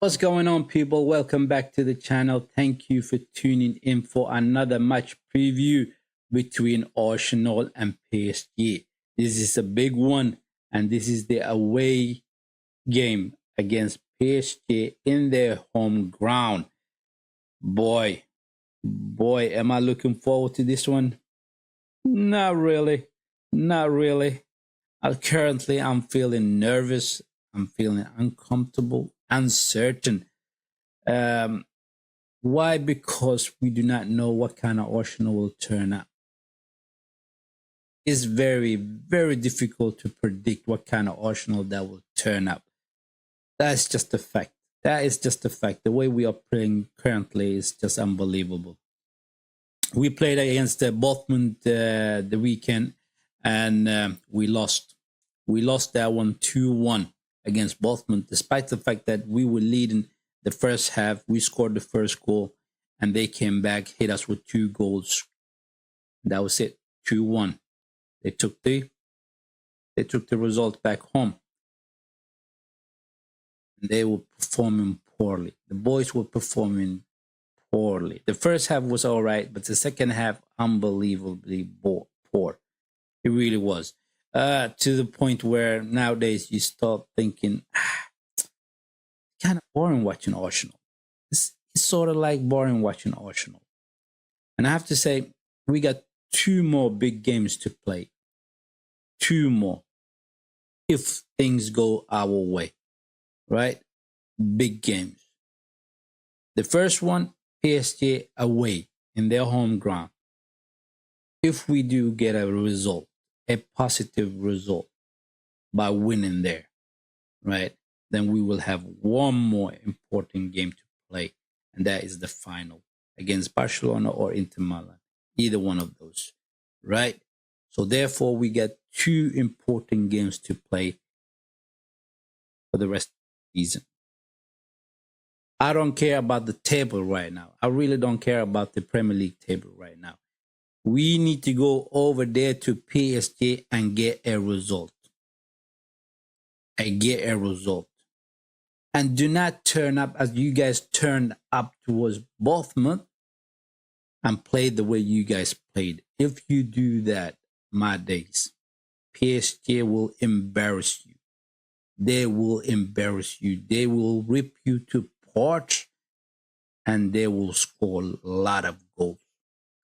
What's going on, people? Welcome back to the channel. Thank you for tuning in for another match preview between Arsenal and PSG. This is a big one, and this is the away game against PSG in their home ground. Boy, am I looking forward to this one? Not really. Not really. Currently, I'm feeling nervous. I'm feeling uncomfortable, uncertain. Um, why? Because we do not know what kind of Arsenal will turn up. It's very, very difficult to predict what kind of Arsenal that will turn up. That's just a fact. That is just a fact. The way we are playing currently is just unbelievable. We played against Dortmund the weekend, and we lost. We lost that one 2-1 against Dortmund, despite the fact that we were leading the first half. We scored the first goal, and they came back, hit us with 2 goals. That was it, 2-1. They took the result back home. And they were performing poorly. The boys were performing poorly. The first half was all right, but the second half, unbelievably poor. It really was. To the point where nowadays you start thinking, kind of boring watching Arsenal. It's sort of like boring watching Arsenal. And I have to say, we got 2 more big games to play. 2 more. If things go our way, right? Big games. The first one, PSG away in their home ground. If we do get a result, a positive result by winning there, right? Then we will have one more important game to play, and that is the final against Barcelona or Inter Milan, either one of those, right? So therefore, we get 2 important games to play for the rest of the season. I don't care about the table right now. I really don't care about the Premier League table right now. We need to go over there to PSG and get a result. And do not turn up as you guys turned up towards Bournemouth and play the way you guys played. If you do that, my days, PSG will embarrass you. They will embarrass you. They will rip you to parts, and they will score a lot of goals.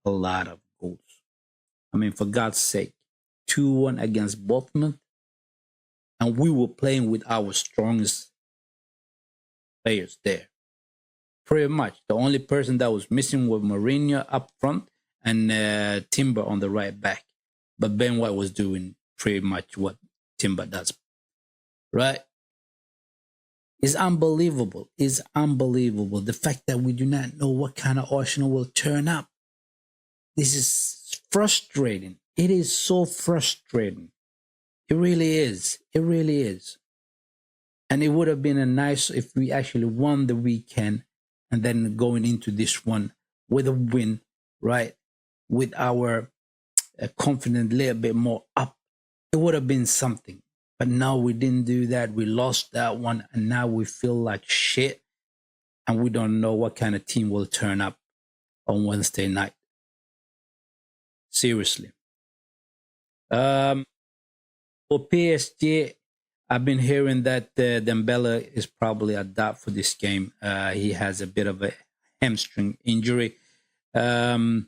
A lot of goals. I mean, for God's sake, 2-1 against Bournemouth, and we were playing with our strongest players there. Pretty much. The only person that was missing was Mourinho up front and Timber on the right back. But Ben White was doing pretty much what Timber does. Right? It's unbelievable. It's unbelievable. The fact that we do not know what kind of Arsenal will turn up. This is frustrating. It is so frustrating. It really is. It really is. And it would have been a nice if we actually won the weekend and then going into this one with a win, right? With our confidence a little bit more up. It would have been something. But no, we didn't do that. We lost that one, and now we feel like shit. And we don't know what kind of team will turn up on Wednesday night. Seriously. For PSG, I've been hearing that Dembele is probably a doubt for this game. He has a bit of a hamstring injury. If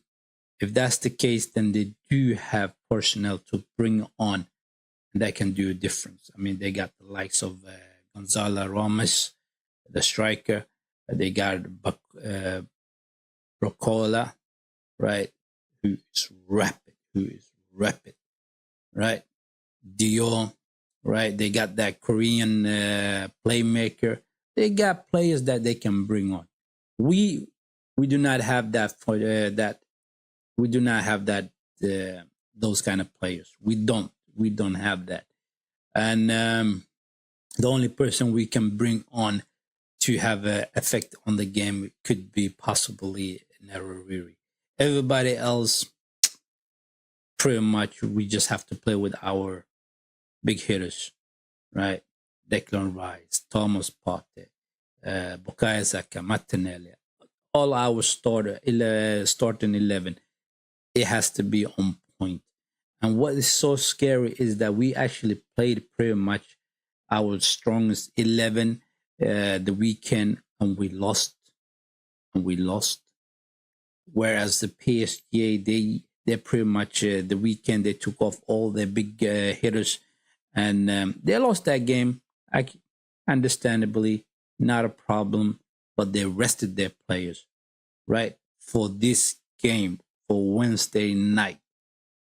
that's the case, then they do have personnel to bring on that can do a difference. I mean, they got the likes of Gonzalo Ramos, the striker. They got Brocola, right? Who is rapid, right? Dion, right? They got that Korean playmaker. They got players that they can bring on. We do not have that for that. We do not have that those kind of players. We don't have that. And the only person we can bring on to have an effect on the game could be possibly Narariri. Everybody else, pretty much, we just have to play with our big hitters, right? Declan Rice, Thomas Partey, Bukayo Saka, Martinelli, all our starting 11, it has to be on point. And what is so scary is that we actually played pretty much our strongest 11 the weekend, and we lost. And we lost. Whereas the PSG, they pretty much the weekend they took off all their big hitters, and they lost that game. Understandably, not a problem, but they rested their players, right, for this game for Wednesday night,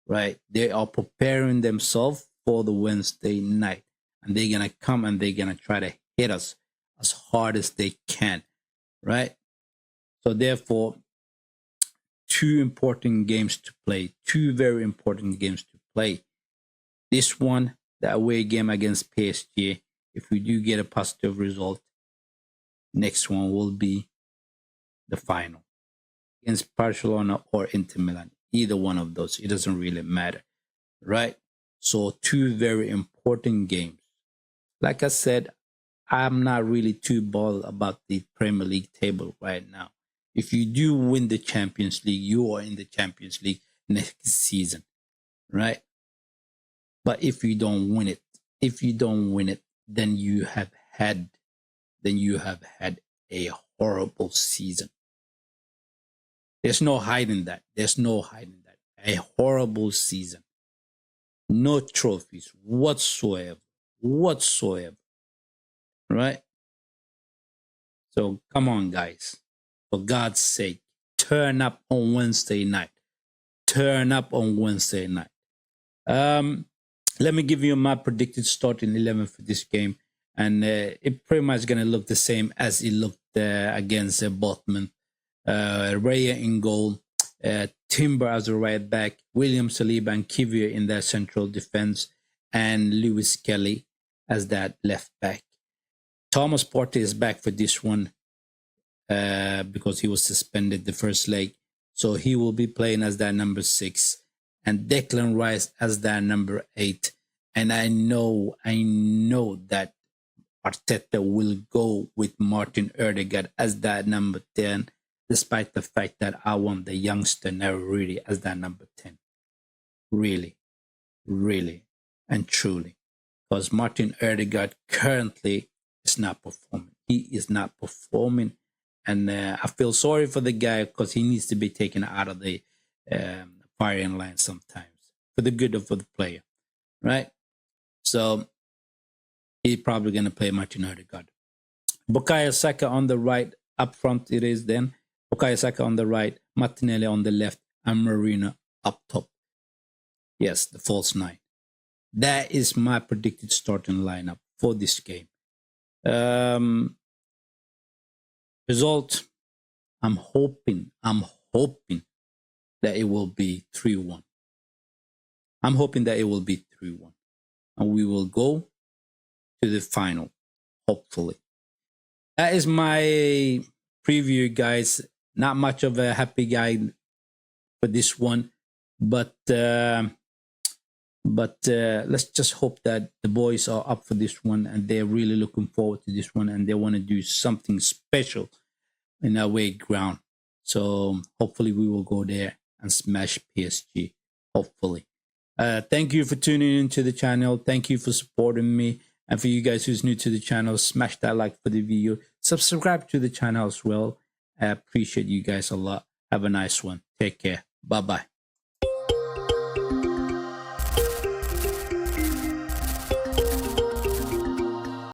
right? They are preparing themselves for the Wednesday night, and they're gonna come and they're gonna try to hit us as hard as they can, right? So therefore, two important games to play, two very important games to play. This one, the away game against PSG, if we do get a positive result, next one will be the final against Barcelona or Inter Milan. Either one of those, it doesn't really matter, right? So two very important games. Like I said, I'm not really too bothered about the Premier League table right now. If you do win the Champions League, you are in the Champions League next season, right? But if you don't win it, then you have had a horrible season. There's no hiding that. A horrible season. No trophies whatsoever. Right? So come on, guys. For God's sake, turn up on Wednesday night. Let me give you my predicted starting 11 for this game, and it pretty much gonna look the same as it looked against Bournemouth. Raya in goal, Timber as a right back, William Saliba and Kivior in their central defense, and Lewis Kelly as that left back. Thomas Partey is back for this one because he was suspended the first leg, so he will be playing as that number 6, and Declan Rice as that number 8. And I know that Arteta will go with Martin Odegaard as that number 10, despite the fact that I want the youngster Naruri as that number 10. Really and truly. Because Martin Odegaard currently is not performing. He is not performing. And I feel sorry for the guy because he needs to be taken out of the firing line sometimes for the good of the player, right? So he's probably going to play Martin Odegaard. Bukayo Saka on the right, up front it is then. Bukayo Saka on the right, Martinelli on the left, and Marino up top. Yes, the false 9. That is my predicted starting lineup for this game. Result, I'm hoping that it will be 3-1. I'm hoping that it will be 3-1. And we will go to the final, hopefully. That is my preview, guys. Not much of a happy guy for this one, but let's just hope that the boys are up for this one and they're really looking forward to this one and they want to do something special in our away ground. So hopefully we will go there and smash PSG. Hopefully. Thank you for tuning into the channel. Thank you for supporting me. And for you guys who's new to the channel, smash that like for the video. Subscribe to the channel as well. I appreciate you guys a lot. Have a nice one. Take care. Bye-bye.